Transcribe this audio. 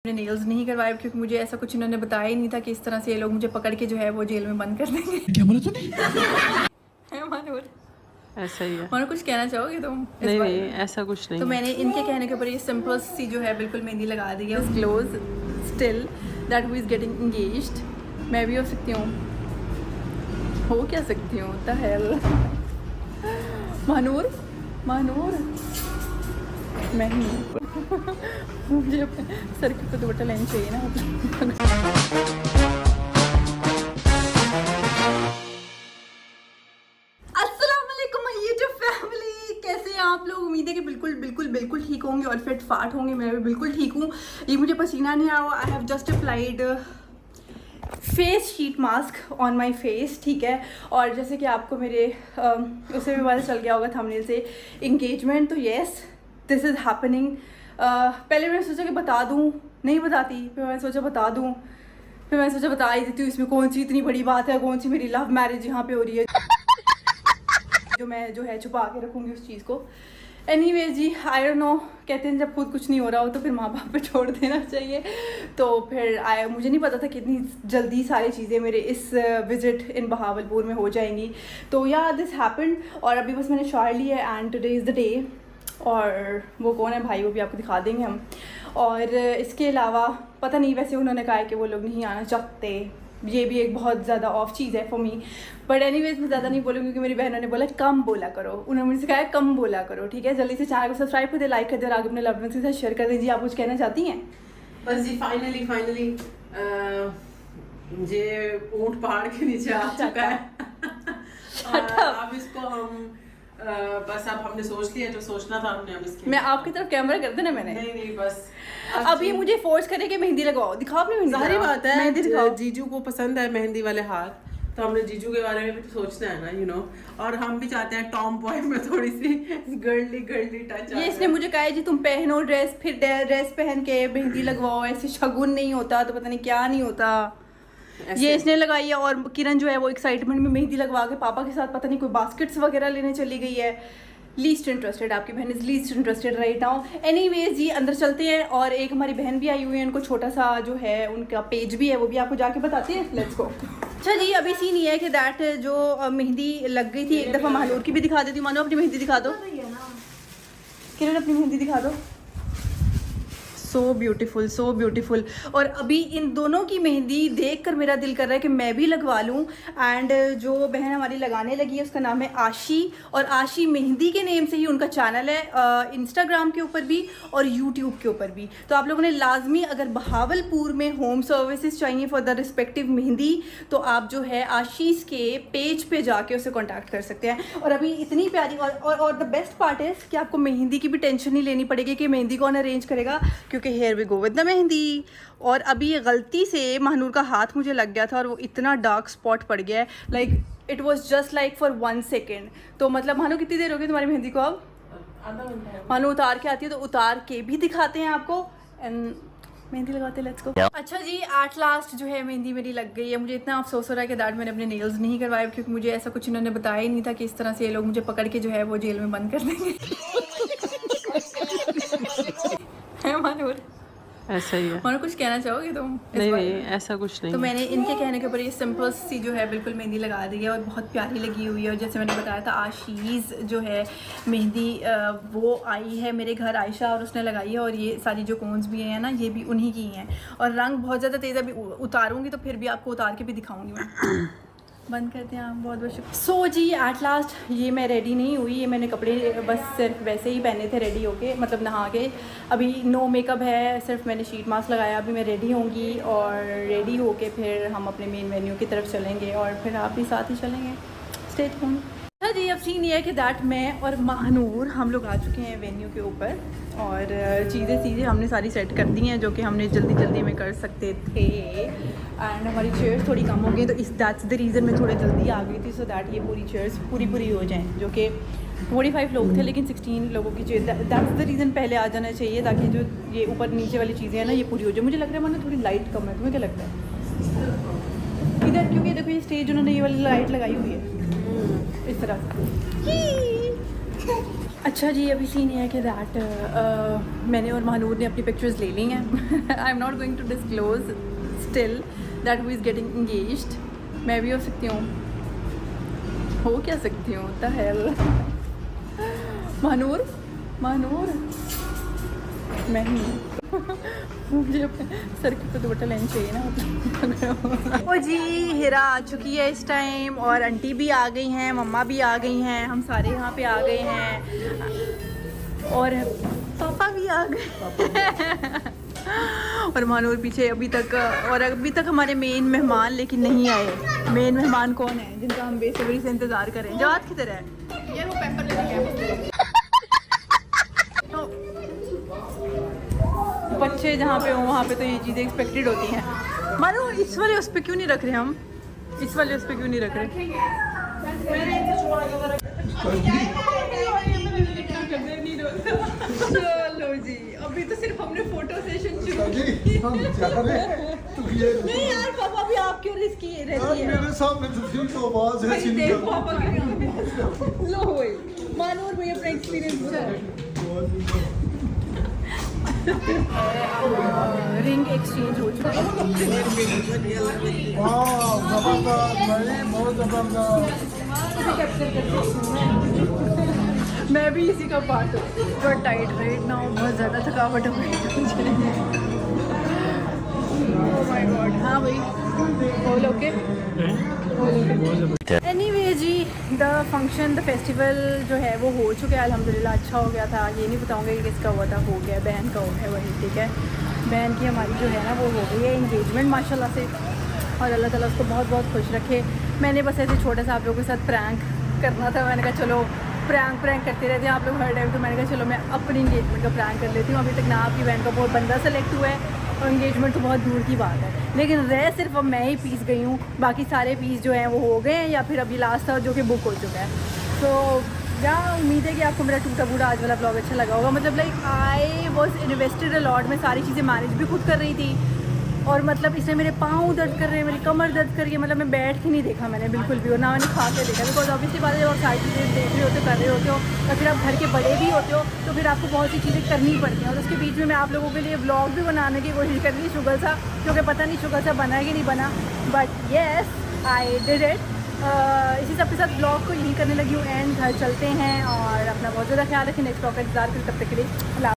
मैंने नेल्स नहीं करवाए क्योंकि मुझे ऐसा कुछ इन्होंने बताया ही नहीं था कि इस तरह से ये लोग मुझे पकड़ के जो है वो जेल में बंद कर देंगे। क्या बोला तूने? मानूर ऐसा ही है। मानूर कुछ कहना चाहोगे तुम? नहीं ऐसा कुछ नहीं। तो मैंने इनके कहने के ऊपर ये सिंपल सी जो है बिल्कुल मेहंदी लगा दी है। Close still that who is getting engaged. मैं भी हो सकती हूँ, हो क्या सकती हूँ? The hell. मानूर मैं ही मुझे अपने सर के ऊपर दुपट्टा लेना चाहिए ना। अस्सलाम वालेकुम यूट्यूब फैमिली, कैसे हैं आप लोग? उम्मीद है कि बिल्कुल ठीक होंगे और फिट फाट होंगे। मैं भी बिल्कुल ठीक हूँ। ये मुझे पसीना नहीं आया। I have just applied face sheet mask on my face, ठीक है। और जैसे कि आपको मेरे उससे भी पता चल गया होगा थंबनेल से, इंगेजमेंट, तो येस दिस इज़ हैपनिंग। पहले मैंने सोचा कि बता दूँ, नहीं बताती, फिर मैंने सोचा बता दूँ, फिर मैंने सोचा बता ही देती हूँ। इसमें कौन सी इतनी बड़ी बात है, कौन सी मेरी लव मैरिज यहाँ पे हो रही है जो मैं जो है छुपा के रखूँगी उस चीज़ को। एनीवेज जी, आई डोंट नो, कहते हैं जब खुद कुछ नहीं हो रहा हो तो फिर माँ बाप पे छोड़ देना चाहिए। तो फिर मुझे नहीं पता था कि इतनी जल्दी सारी चीज़ें मेरे इस विज़िट इन बहावलपुर में हो जाएंगी। तो या दिस हैपेंड, और अभी बस मैंने शार ली है and today is the day. और वो कौन है भाई, वो भी आपको दिखा देंगे हम। और इसके अलावा पता नहीं, वैसे उन्होंने कहा है कि वो लोग नहीं आना चाहते। ये भी एक बहुत ज़्यादा ऑफ चीज़ है फॉर मी, बट एनीवेज मैं ज़्यादा नहीं बोलूँगी क्योंकि मेरी बहनों ने बोला कम बोला करो। उन्होंने मुझे सिखाया कम बोला करो, ठीक है। जल्दी से चैनल को सब्सक्राइब कर दे, लाइक कर दे और आगे अपने लव्ड वंस के साथ शेयर कर दीजिए। आप कुछ कहना चाहती हैं? बस जी फाइनली ये ऊंट पहाड़ के नीचे आ चुका है। अब इसको हम बस अब हमने सोच लिया जो सोचना था हमने। अब इसके मैं आपकी तरफ कैमरा कर देना मैंने। नहीं बस अब ये मुझे फोर्स करे कि मेहंदी लगाओ। दिखाओ अपनी मेहंदी। सारी बात है, मेहंदी दिखाओ। जीजू को पसंद है मेहंदी वाले हाथ, तो हमने जीजू के बारे में भी तो सोचना है ना, यू नो। और हम भी चाहते हैं टॉम बॉय में थोड़ी सी गर्ली टच। ये इसने मुझे कहा है जी तुम पहनो ड्रेस, फिर ड्रेस पहन के मेहंदी लगवाओ, ऐसे शगुन नहीं होता तो पता नहीं क्या नहीं होता। ये इसने लगाई है। और किरण जो है वो एक्साइटमेंट में मेहंदी लगवा के पापा के साथ पता नहीं कोई बास्केट्स वगैरह लेने चली गई है। लीस्ट इंटरेस्टेड, आपकी बहन is least interested right now. Anyways जी, अंदर चलते हैं। और एक हमारी बहन भी आई हुई है, उनको छोटा सा जो है उनका पेज भी है, वो भी आपको जाके बताते हैं। Let's go. अच्छा जी, अभी सीन ये है कि दैट जो मेहंदी लग गई थी, एक दफ़ा महानूर की भी दिखा देती हूँ। मानो अपनी मेहंदी दिखा दो, किरण अपनी मेहंदी दिखा दो। So beautiful. और अभी इन दोनों की मेहंदी देखकर मेरा दिल कर रहा है कि मैं भी लगवा लूँ। एंड जो बहन हमारी लगाने लगी है उसका नाम है आशी, और आशी मेहंदी के नेम से ही उनका चैनल है, इंस्टाग्राम के ऊपर भी और यूट्यूब के ऊपर भी। तो आप लोगों ने लाजमी, अगर बहावलपुर में होम सर्विसेज चाहिए फॉर द रिस्पेक्टिव मेहंदी, तो आप जो है आशीष के पेज पे जाके उसे कॉन्टैक्ट कर सकते हैं। और अभी इतनी प्यारी, और द बेस्ट पार्ट है कि आपको मेहंदी की भी टेंशन नहीं लेनी पड़ेगी कि मेहंदी कौन अरेंज करेगा, क्योंकि here we go with the mehndi. और अभी ये गलती से महानूर का हाथ मुझे लग गया था और वो इतना डार्क स्पॉट पड़ गया है, like it was just like for 1 second. तो मतलब महानू कितनी देर हो गई तुम्हारी मेहंदी को? अब आधा घंटा। महानू उतार के आती है तो उतार के भी दिखाते हैं आपको एंड मेहंदी लगाते। Let's go. अच्छा जी, एट लास्ट जो है मेहंदी मेरी लग गई है। मुझे इतना अफसोस हो रहा है कि दैट मैंने अपने नेल्स नहीं करवाए क्योंकि मुझे ऐसा कुछ इन्होंने बताया ही नहीं था कि इस तरह से ये लोग मुझे पकड़ के जो है वो जेल में बंद कर देंगे। महानूर ऐसा ही है। और कुछ कहना चाहोगे तुम? नहीं ऐसा कुछ नहीं। तो मैंने इनके कहने के ऊपर ये सिंपल सी जो है बिल्कुल मेहंदी लगा दी है और बहुत प्यारी लगी हुई है। और जैसे मैंने बताया था, आशीष जो है मेहंदी वो आई है मेरे घर, आयशा, और उसने लगाई है। और ये सारी जो कोन्स भी हैं ना, ये भी उन्हीं की हैं। और रंग बहुत ज़्यादा तेज़, अभी उतारूँगी तो फिर भी आपको उतार के भी दिखाऊँगी मैं। बंद करते हैं आप, बहुत बहुत शुक्रिया। सो जी, एट लास्ट ये मैं रेडी नहीं हुई। ये मैंने कपड़े बस सिर्फ वैसे ही पहने थे रेडी होके, मतलब नहा के। अभी नो मेकअप है, सिर्फ मैंने शीट मास्क लगाया। अभी मैं रेडी होंगी और रेडी होके फिर हम अपने मेन वेन्यू की तरफ चलेंगे और फिर आप भी साथ ही चलेंगे। Stay tuned. अच्छा जी, अब सीन ये है कि दैट मैं और महानूर हम लोग आ चुके हैं वेन्यू के ऊपर और चीज़ें हमने सारी सेट कर दी हैं जो कि हमने जल्दी में कर सकते थे। एंड हमारी चेयर्स थोड़ी कम हो गई, तो इस दैट्स द रीज़न मैं थोड़ा जल्दी आ गई थी, सो दैट ये पूरी चेयर्स पूरी हो जाएँ। जो कि 45 लोग थे लेकिन 16 लोगों की चेयर, दैट्स द रीज़न पहले आ जाना चाहिए ताकि जो ये ऊपर नीचे वाली चीज़ें हैं ना ये पूरी हो जाए। मुझे लग रहा है मैंने थोड़ी लाइट कम है, तुम्हें क्या लगता है इधर? क्योंकि देखो ये स्टेज उन्होंने ये वाली लाइट लगाई हुई है इस तरह से। अच्छा जी, अभी सीन ये है कि दैट मैंने और महानूर ने अपनी पिक्चर्स ले ली हैं। I am not going to disclose still that who is getting engaged. मैं भी हो सकती हूँ, हो क्या सकती हूँ द हेल। महानूर मैं नहीं मुझे अपने सर के ऊपर दुपट्टा लेना चाहिए ना। ओ जी, हिरा आ चुकी है इस टाइम और आंटी भी आ गई हैं, मम्मा भी आ गई हैं, हम सारे यहाँ पे आ गए हैं और पापा भी आ गए। और महानूर पीछे अभी तक हमारे मेन मेहमान लेकिन नहीं आए। मेन मेहमान कौन है जिनका हम बेसब्री से इंतज़ार करें? जवाद किधर है? ये वो पेपर लेके गया। बच्चे जहाँ पे हो वहाँ पे तो ये चीज़ें एक्सपेक्टेड होती हैं। मानो इस वाले उस पर क्यों नहीं रख रहे हम? इस वाले उस पर क्यों नहीं रख रहे? चलो जी, अभी तो सिर्फ हमने फोटो सेशन शुरू किया। नहीं यार पापा भी आप क्यों रिस्क किए रहती है? मेरे सामने तो आवाज है भाई देख पापा के लो हुए। मानूर भाई अपना एक्सपीरियंस रिंग एक्सचेंज हो चुका है। मैं भी इसी का पार्ट हूँ। तो टाइट राइट ना हो, बहुत ज़्यादा थकावट हो गई है। Oh my god. हाँ भाई ऑल ओके। एनीवे जी, द फंक्शन द फेस्टिवल जो है वो हो चुका है अल्हम्दुलिल्लाह। अच्छा हो गया था। ये नहीं बताऊँगा कि किसका हुआ था, हो गया, बहन का हो गया वही, ठीक है। बहन की हमारी जो है ना वो हो गई है इंगेजमेंट माशाल्लाह से, और अल्लाह ताला उसको बहुत बहुत खुश रखे। मैंने बस ऐसे छोटा सा आप लोगों के साथ प्रैंक करना था। मैंने कहा चलो प्रैंक करते रहते हैं आप लोग हर टाइम, तो मैंने कहा चलो मैं अपनी इंगेजमेंट का प्रैंक कर लेती हूँ। अभी तक ना आपकी बहन का बहुत बंदा सेलेक्ट हुआ है और इंगेजमेंट तो बहुत दूर की बात है, लेकिन रह सिर्फ अब मैं ही पीस गई हूँ। बाकी सारे पीस जो हैं वो हो गए हैं या फिर अभी लास्ट था जो कि बुक हो चुका है। तो यहाँ उम्मीद है कि आपको मेरा टूटा बूढ़ा आज वाला ब्लॉग अच्छा लगा होगा। मतलब like I was invested a lot. मैं सारी चीज़ें मैनेज भी खुद कर रही थी और मतलब इसमें मेरे पाँव दर्द कर रहे हैं, मेरी कमर दर्द कर रही है। मतलब मैं बैठ के नहीं देखा मैंने बिल्कुल भी, और ना मैंने खा के देखा। बिकॉज ऑब्वियसली बात है जब आप सारी चीज़ें देख रहे होते हो, कर रहे होते हो, और फिर आप घर के बड़े भी होते हो तो फिर आपको बहुत सी चीज़ें करनी पड़ती हैं। और उसके बीच में मैं आप लोगों के लिए व्लॉग भी बनाने की कोशिश कर रही शुगर सा, क्योंकि पता नहीं शुगर सा बना है कि नहीं बना, but yes I did it. इसी सब के साथ ब्लॉग को यही करने लगी हूँ एंड। घर चलते हैं और अपना बहुत ज़्यादा ख्याल रखें। नेक्स्ट ब्लॉग का इंतजार करें, तब तक के लिए।